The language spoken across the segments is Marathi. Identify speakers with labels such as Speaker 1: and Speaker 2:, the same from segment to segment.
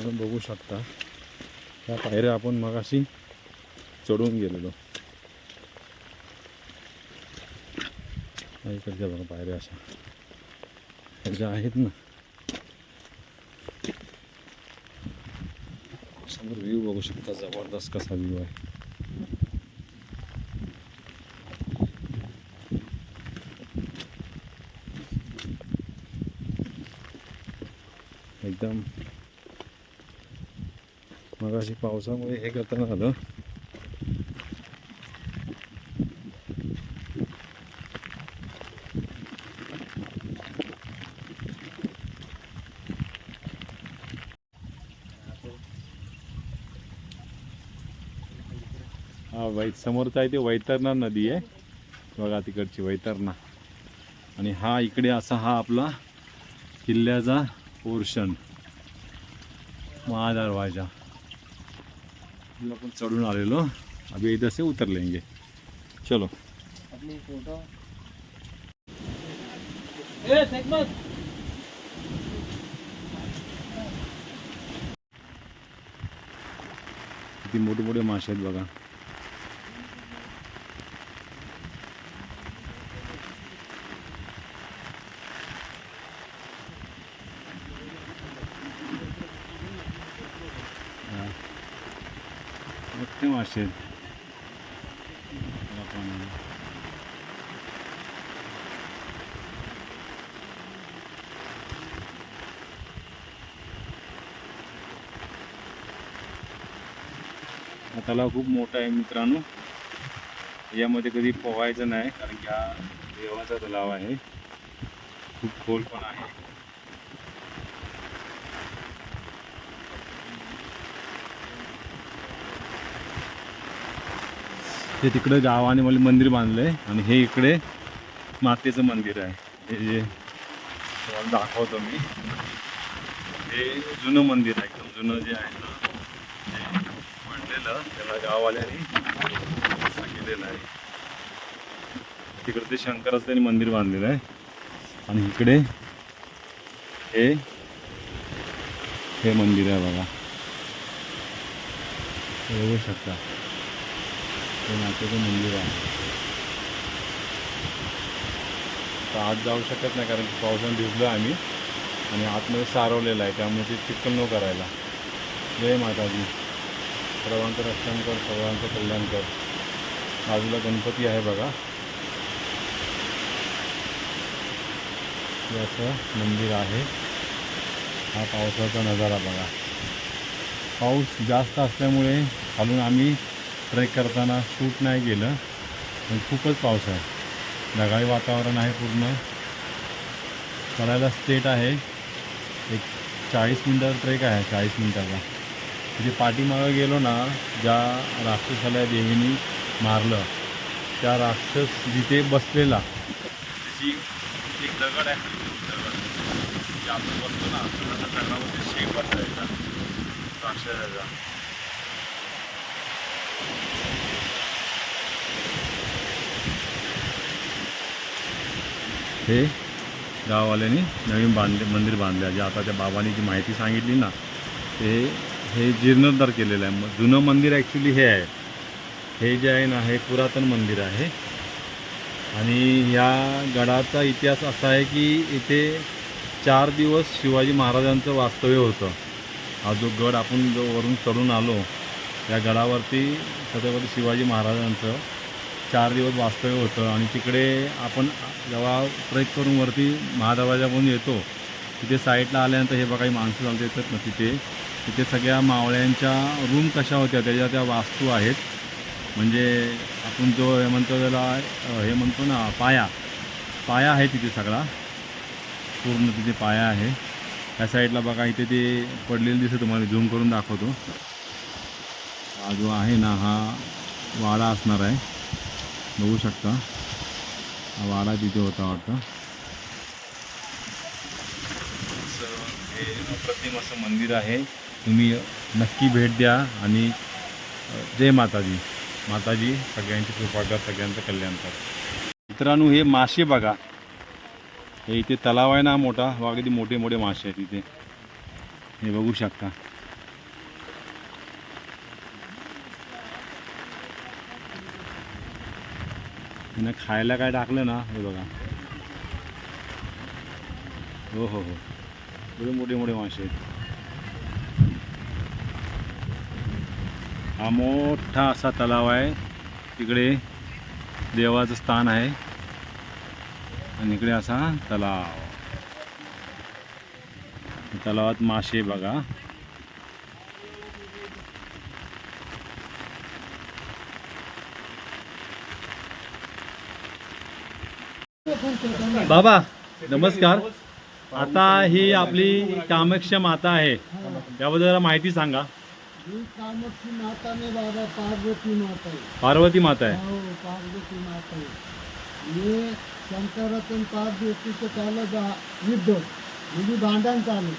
Speaker 1: तुम्ही बघू शकता त्या पायऱ्या आपण मगाशी चढून गेलेलो. इकडच्या बघा पायऱ्या अशा ह्याच्या आहेत ना. समोर व्ह्यू बघू शकता, जबरदस्त कसा व्ह्यू आहे. एकदम मगाशी पावसामुळे हे करताना आलं. हा समोरचा आहे ते वैतरणा नदी आहे बघा, तिकडची वैतरणा. आणि हा इकडे असा हा आपला किल्ल्याचा पोर्शन, महादरवाजा. आपण चढून आलेलो, अभी इधर से उतर लेंगे. चलो. किती मोठे मोठे मासे आहेत बघा. मोठे मासे आहेत. हा तलाव खूप मोठा आहे मित्रांनो. यामध्ये कधी पोहायचं नाही, कारण की हा देवाचा तलाव आहे. खूप खोल पण आहे. हे तिकडे गावाने मला मंदिर बांधलंय आणि हे इकडे मातेचं मंदिर आहे. हे जे तुम्हाला दाखवतो मी, हे जुनं मंदिर आहे, एकदम जुनं जे आहे ना ते बांधलेलं, त्याला गाववाल्यांनी केलेलं आहे. तिकडे ते शंकराचं त्यांनी मंदिर बांधलेलं आहे. आणि इकडे हे मंदिर आहे बघा, बघू शकता. हे मातेचं मंदिर आहे. तर आत जाऊ शकत नाही, कारण की पावसाने भिजलो आम्ही आणि आतमध्ये सारवलेलं आहे, त्यामुळे ते चिखल न करायला. जय माताजी, सर्वांचं रक्षण कर, सर्वांचं कल्याण कर. बाजूला गणपती आहे बघा. हे असं मंदिर आहे. हा पावसाचा नजारा बघा. पाऊस जास्त असल्यामुळे खालून आम्ही ट्रेक करताना शूट नाही केलं, पण खूपच पाऊस आहे. ढगाळी वातावरण आहे पूर्ण. चढायला स्टेट आहे. एक 40 मिनिटाचा ट्रेक आहे, 40 मिनिटाचा. तिथे पाठीमागं गेलो ना, ज्या राक्षसाला देवीनी मारलं, त्या राक्षस जिथे बसलेला त्याची एक दगड आहे. दगड जे आपण बसतो ना, त्या दगडामध्ये शेप असायचा राक्षसाचा. हे गाववाल्यांनी नवीन मंदिर बांधले. जे आता त्या बाबांनी जी माहिती सांगितली ना, हे जीर्णोद्धार केलेलं आहे. जुनं मंदिर ॲक्च्युली हे आहे. हे जे आहे ना, हे पुरातन मंदिर आहे. आणि या गडाचा इतिहास असा आहे की इथे 4 दिवस शिवाजी महाराजांचं वास्तव्य होतं. हा जो गड आपण जो वरून चढून आलो, या गडावरती छत्रपती शिवाजी महाराजांचं 4 दिवस वास्तव्य होतं. आणि तिकडे आपण जेव्हा ट्रेक करून वरती महादरवाजाकडून येतो, तिथे साईडला आल्यानंतर हे बघा माणसं चालत येतात ना, तिथे सगळ्या मावळ्यांच्या रूम कशा होत्या त्याच्या त्या वास्तू आहेत. म्हणजे आपण जो हे म्हणतो त्याला हे म्हणतो ना, पाया आहे तिथे सगळा पूर्ण. तिथे पाया आहे. त्या साईडला बघा, इथे ते पडलेलं दिसतं, तुम्हाला झूम करून दाखवतो. हा जो आहे ना, हा वाडा असणार आहे, बघू शकता. हा वाडा तिथे होता वाटतं. हे अप्रतिम असं मंदिर आहे. तुम्ही नक्की भेट द्या. आणि जय माताजी. माताजी सगळ्यांची कृपा कर, सगळ्यांचं कल्याण कर. मित्रांनो, हे मासे बघा. हे इथे तलाव आहे ना मोठा, बघा किती मोठे मोठे मासे आहेत इथे, हे बघू शकता. त्यांना खायला काय टाकलं ना हे बघा. हो हो हो, एवढे मोठे मोठे मासे आहेत. हा मोठा असा तलाव आहे, तिकडे देवाचं स्थान आहे आणि इकडे असा तलाव. तलावात मासे बघा. बाबा नमस्कार. आता ही आपली कामाख्या माता आहे, त्याबद्दल जरा माहिती सांगा.
Speaker 2: ही कामाक्षी माता नाही बाबा, पार्वती माता आहे.
Speaker 1: पार्वती माता आहे.
Speaker 2: हो, पार्वती माता आहे. हे शंकराचं पार्वतीचं चाललं युद्ध, म्हणजे भांडण चालू.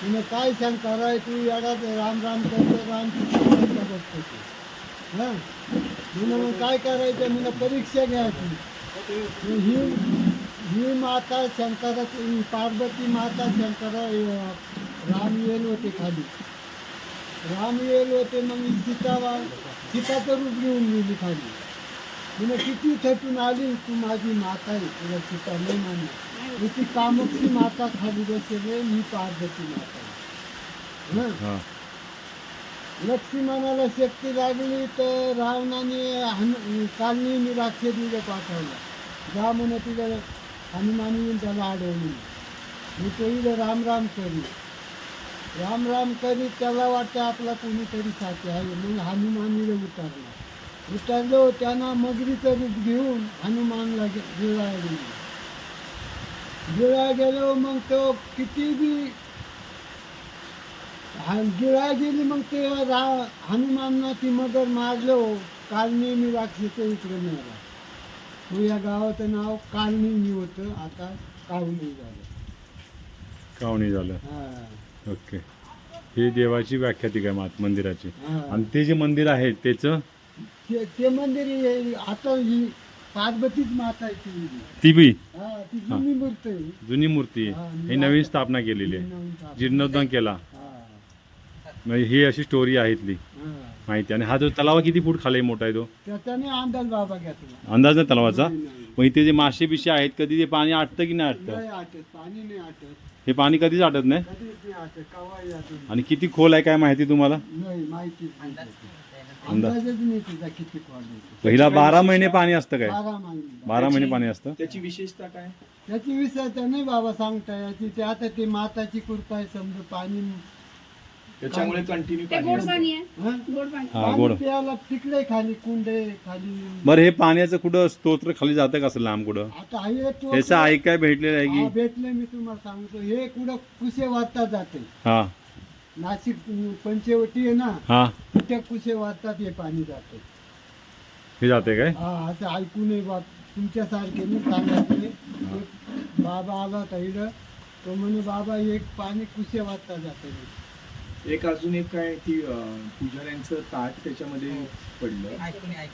Speaker 2: तिने काय शंकर आहे तू येणार, राम राम करतो, राम बघतो हां. म्हणून मग काय करायचं, मला परीक्षा घ्यायची. ही माता शंकराची, पार्वती माता शंकर राम येल होते खाली. राम येल होते, मग सीताचं रूप घेऊन गेली खाली. तिने किती थटून आली, तू माझी माता आहे, तुला सीता नाही मानली. ती कामाक्षी माता खाली बसले, मी पार्वती माता आहे.
Speaker 1: हा.
Speaker 2: लक्ष्मणाला शक्ती लागली तर रावणाने कालनी राक्षसीला पाठवला. जा म्हणे तिला हनुमानी त्याला अडवली. मी तो इथं राम राम करी, राम राम करीत त्याला वाटतं आपला कोणीतरी साथी आहे, मग हनुमानीला उतरलो. त्यांना मगरीचं रूप घेऊन हनुमानला गिळा गेलो. मग तो किती बी गिळा गेली, मग ते हनुमानना ती मगर मारलो. कालनेमी राक्षस इकडे मिळाला. मग या गावाचं नाव कालनेमी होतं, आता कावणी झालं.
Speaker 1: कावणी झालं.
Speaker 2: हा.
Speaker 1: ओके. ही देवाची व्याख्याती काय मंदिराची.
Speaker 2: हा.
Speaker 1: आणि ते जे मंदिर आहे त्याचं
Speaker 2: ते मंदिर आता ही पार्वतीच माता आहे ती.
Speaker 1: ती बी
Speaker 2: हा, ती जुनी मूर्ती आहे.
Speaker 1: जुनी मूर्ती
Speaker 2: हा,
Speaker 1: आहे. ही नवीन स्थापना केलेली आहे,
Speaker 2: नवीन स्थापना.
Speaker 1: जीर्णोद्धार केला.
Speaker 2: हा.
Speaker 1: म्हणजे ही अशी स्टोरी आहे इथली
Speaker 2: हा.
Speaker 1: माहिती. आणि हा जो तलाव किती फूट खाली मोठा आहे तो
Speaker 2: त्याच्याने अंदाज बाबा घेतला.
Speaker 1: अंदाज नाही तलावाचा.
Speaker 2: नाही, नाही.
Speaker 1: मग इथे जे मासे बिशे आहेत, कधी ते पाणी आटतं की नाही आटतं?
Speaker 2: नाही आटत, पाणी नाही आटत,
Speaker 1: हे पाणी कधीच आटत नाही.
Speaker 2: कधीच नाही आटत, कवाही आटत
Speaker 1: आणि किती खोल आहे काय माहिती तुम्हाला?
Speaker 2: नाही. माहितीच नाही.
Speaker 1: अंदाज
Speaker 2: अंदाजच नाही तिचा किती क्वालिटी.
Speaker 1: पहिला 12 महिने पाणी असतं काय?
Speaker 2: 12 महिने.
Speaker 1: 12 महिने पाणी असतं.
Speaker 3: त्याची विशेषता काय?
Speaker 2: त्याची विसरता नाही बाबा सांगता याची. ते आता ते माताची कृपा आहे, समजा पाणी
Speaker 3: त्याच्यामुळे कंटिन्यू
Speaker 4: ते गोड पाणी आहे,
Speaker 2: हा?
Speaker 4: गोड पाणी.
Speaker 1: हा गोड.
Speaker 2: पाणी प्यायला तिकडे खाली कुंडे खाली.
Speaker 1: बरं हे पाण्याचं कुठं स्तोत्र खाली जातं का असं लांब कुठं?
Speaker 2: आता हे तो
Speaker 1: ह्याचं ऐकाय भेटलेलं आहे
Speaker 2: हा,
Speaker 1: की
Speaker 2: भेटले मी तुम्हाला सांगतो. हे कुठं कुसे वाजता जाते.
Speaker 1: हा
Speaker 2: नाशिक पंचवटी आहे ना,
Speaker 1: हा
Speaker 2: तिथे कुसे वाजतात हे पाणी जाते.
Speaker 1: हे जाते काय?
Speaker 2: हा, असं ऐकू नये बा, तुमच्यासारखे मी सांगितले. एक बाबा आला होता इकडं, तो म्हणे बाबा एक पाणी कुसे वाजता जाते.
Speaker 3: एक अजून एक काय ती पुजाऱ्यांचं ताट त्याच्यामध्ये पडलं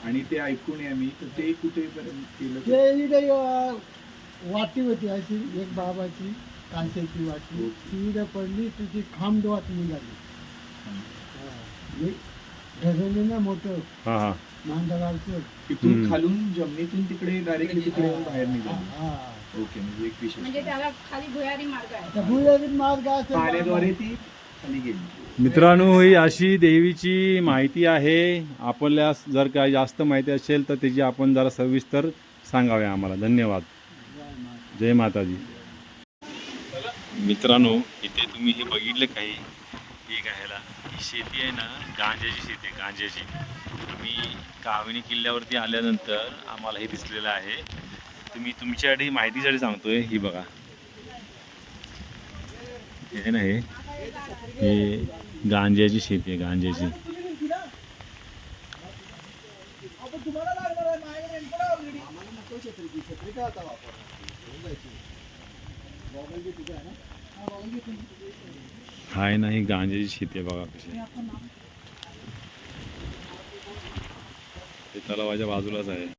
Speaker 3: आणि ते ऐकून आहे आम्ही, तर ते कुठे केलं?
Speaker 2: ते इकडे वाटी होती अशी एक बाबाची कांशाची वाटी. ती इकडे पडली, तिची खांबडवात निघाली. घरने ना मोठं
Speaker 1: हा हा
Speaker 2: मांडवाचं.
Speaker 3: तिथून खालून जमिनीतून तिकडे डायरेक्टली तिकडे येऊन बाहेर निघालं.
Speaker 2: हा.
Speaker 3: ओके, म्हणजे एक
Speaker 4: म्हणजे
Speaker 3: विशेष
Speaker 4: त्याला खाली भुयारी मार्ग आहे.
Speaker 2: त्या भुयारी मार्ग असेल
Speaker 3: पाण्याद्वारे ती खाली गेली.
Speaker 1: मित्रांनो, ही अशी देवीची माहिती आहे. आपल्याला जर काय जास्त माहिती असेल तर त्याची आपण जरा सविस्तर सांगावे आम्हाला. धन्यवाद. जय माताजी. मित्रांनो, इथे तुम्ही हे बघितलं काही हे घ्यायला, ही शेती आहे ना, गांजाची शेती आहे, गांजाची. आम्ही कावणी किल्ल्यावरती आल्यानंतर आम्हाला हे दिसलेलं आहे. तुम्ही तुमच्यासाठी माहितीसाठी सांगतोय. ही बघा, हे आहे ना, हे गांजाची शेती आहे, गांजाची. हाय ना, ही गांजाची शेती आहे बघा कशी. ते तलावाच्या बाजूलाच आहे.